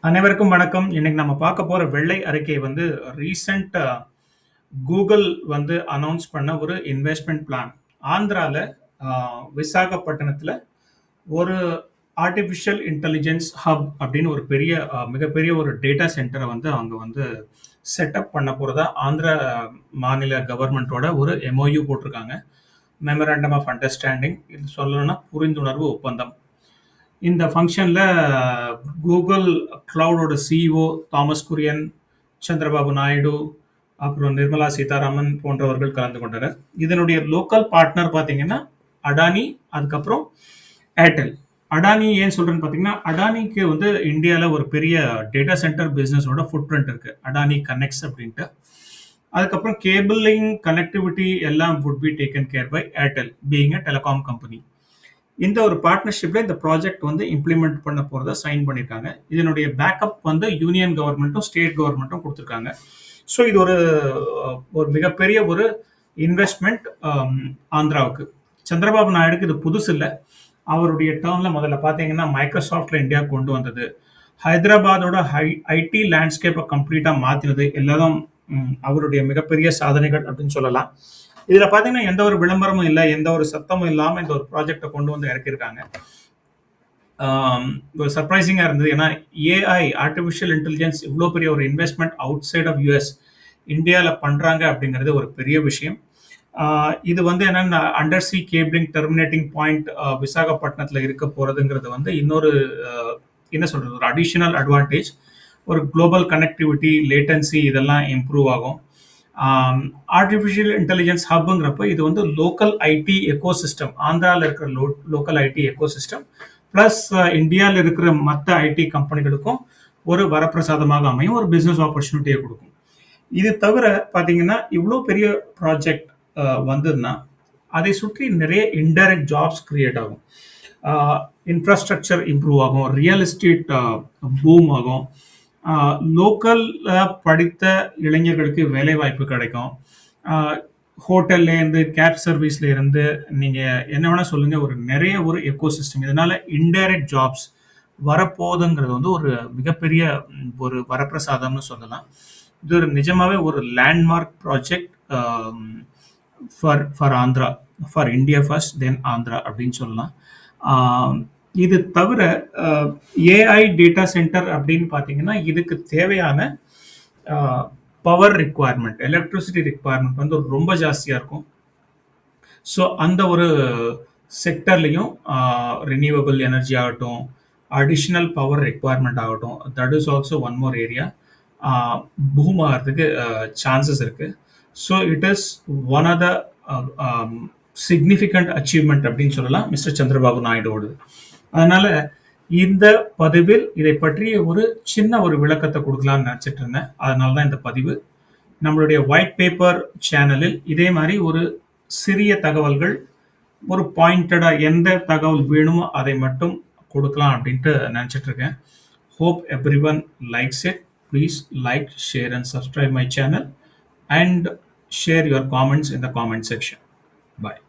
அனைவருக்கும் வணக்கம். இன்னைக்கு நம்ம பார்க்க போற வெள்ளை அறிக்கை வந்து ரீசெண்ட் கூகுள் வந்து அனௌன்ஸ் பண்ண ஒரு இன்வெஸ்ட்மெண்ட் பிளான். ஆந்திரால விசாகப்பட்டினத்துல ஒரு ஆர்டிஃபிஷியல் இன்டெலிஜென்ஸ் ஹப் அப்படின்னு ஒரு மிகப்பெரிய ஒரு டேட்டா சென்டரை வந்து அவங்க வந்து செட்டப் பண்ண போறதா ஆந்திரா மாநில கவர்மெண்ட்டோட ஒரு எம்ஓயு போட்டிருக்காங்க. மெமரண்டம் ஆஃப் அண்டர்ஸ்டாண்டிங், இது சொல்லணும்னா புரிந்துணர்வு ஒப்பந்தம். இந்த ஃபங்க்ஷனில் கூகுள் க்ளவுடோட சிஇஓ தாமஸ் குரியன், சந்திரபாபு நாயுடு, அப்புறம் நிர்மலா சீதாராமன் போன்றவர்கள் கலந்து கொண்டனர். இதனுடைய லோக்கல் பார்ட்னர் பார்த்தீங்கன்னா அடானி, அதுக்கப்புறம் ஏர்டெல். அடானி ஏன் சொல்கிறேன்னு பார்த்தீங்கன்னா, அடானிக்கு வந்து இந்தியாவில் ஒரு பெரிய டேட்டா சென்டர் பிஸ்னஸோட ஃபுட் பிரிண்ட் இருக்குது, அடானி கனெக்ட்ஸ் அப்படின்ட்டு. அதுக்கப்புறம் கேபிளிங், கனெக்டிவிட்டி எல்லாம் would be taken care bye Airtel, being a telecom company. இந்த ஒரு பார்ட்னர்ஷிப்ல இந்த ப்ராஜெக்ட் வந்து இம்ப்ளிமெண்ட் பண்ண போறதா சைன் பண்ணியிருக்காங்க. இதனுடைய பேக்கப் வந்து யூனியன் கவர்மெண்ட்டும் ஸ்டேட் கவர்மெண்ட்டும் கொடுத்துருக்காங்க. ஸோ இது ஒரு மிகப்பெரிய ஒரு இன்வெஸ்ட்மெண்ட் ஆந்திராவுக்கு. சந்திரபாபு நாயுடுக்கு இது புதுசு இல்லை. அவருடைய டேர்ம்ல முதல்ல பார்த்தீங்கன்னா மைக்ரோசாஃப்ட்ல இந்தியா கொண்டு வந்தது, ஹைதராபாதோட ஐடி லேண்ட்ஸ்கேப்பை கம்ப்ளீட்டா மாத்தினது எல்லாரும் அவருடைய மிகப்பெரிய சாதனைகள் அப்படின்னு சொல்லலாம். இதுல பாத்தீங்கன்னா எந்த ஒரு விளம்பரமும் இல்லை, எந்த ஒரு சத்தமும் இல்லாம இந்த ஒரு ப்ராஜெக்டை கொண்டு வந்து இறக்கியிருக்காங்க. ஒரு சர்ப்ரைசிங்கா இருந்தது. ஏன்னா ஏஐ, ஆர்டிஃபிஷியல் இன்டெலிஜென்ஸ் இவ்வளோ பெரிய ஒரு investment outside of US இந்தியாவில் பண்றாங்க அப்படிங்கிறது ஒரு பெரிய விஷயம். இது வந்து என்னன்னா under sea cabling terminating point விசாகப்பட்டினத்தில் இருக்க போறதுங்கிறது வந்து இன்னொரு என்ன சொல்றது, ஒரு அடிஷனல் அட்வான்டேஜ். ஒரு குளோபல் கனெக்டிவிட்டி, லேட்டன்சி இதெல்லாம் இம்ப்ரூவ் ஆகும். ஆர்டிஃபிஷியல் இன்டெலிஜென்ஸ் ஹப்புங்கிறப்ப இது வந்து லோக்கல் ஐடி எக்கோசிஸ்டம், ஆந்திராவில் இருக்கிற லோக்கல் ஐடி எக்கோசிஸ்டம் ப்ளஸ் இந்தியாவில் இருக்கிற மற்ற ஐடி கம்பெனிகளுக்கும் ஒரு வரப்பிரசாதமாக அமையும், ஒரு பிஸ்னஸ் ஆப்பர்ச்சுனிட்டியை கொடுக்கும். இது தவிர பார்த்தீங்கன்னா இவ்வளோ பெரிய ப்ராஜெக்ட் வந்ததுன்னா அதை சுற்றி நிறைய இன்டைரக்ட் ஜாப்ஸ் கிரியேட் ஆகும், இன்ஃப்ராஸ்ட்ரக்சர் இம்ப்ரூவ் ஆகும், ரியல் எஸ்டேட் பூம் ஆகும், லோக்கலில் படித்த இளைஞர்களுக்கு வேலை வாய்ப்பு கிடைக்கும். ஹோட்டல்லேருந்து, கேப் சர்வீஸ்ல இருந்து நீங்கள் என்ன வேணால் சொல்லுங்கள், ஒரு நிறைய ஒரு எக்கோசிஸ்டம். இதனால் இன்டைரக்ட் ஜாப்ஸ் வரப்போகுதுங்கிறது வந்து ஒரு மிகப்பெரிய ஒரு வரப்பிரசாதம்னு சொல்லலாம். இது ஒரு நிஜமாவே ஒரு landmark project for Andhra, for India first then Andhra அப்படின்னு சொல்லலாம். இது தவிர ஏஐ டேட்டா சென்டர் அப்படின்னு பார்த்தீங்கன்னா இதுக்கு தேவையான பவர் ரிக்குவயர்மெண்ட், எலக்ட்ரிசிட்டி ரிக்குவயர்மெண்ட் வந்து ரொம்ப ஜாஸ்தியாக இருக்கும். ஸோ அந்த ஒரு செக்டர்லையும் ரினியூவபிள் எனர்ஜி ஆகட்டும், அடிஷ்னல் பவர் ரிக்குவயர்மெண்ட் ஆகட்டும், that is also one more area boom ஆகிறதுக்கு சான்சஸ் இருக்குது. So it is one of the significant achievement அப்படின்னு சொல்லலாம் மிஸ்டர் சந்திரபாபு நாயுடுவோடு. அதனால இந்த பதிவில் இதை பற்றிய ஒரு சின்ன ஒரு விளக்கத்தை கொடுக்கலாம்னு நினச்சிட்டு இருந்தேன். அதனால தான் இந்த பதிவு. நம்மளுடைய ஒயிட் பேப்பர் சேனலில் இதே மாதிரி ஒரு சிறிய தகவல்கள், ஒரு பாயிண்டடாக எந்த தகவல் வேணுமோ அதை மட்டும் கொடுக்கலாம் அப்படின்ட்டு நினச்சிட்டு இருக்கேன். Hope every one likes it. Please like, share and subscribe my channel and share your comments in the comment section. Bye.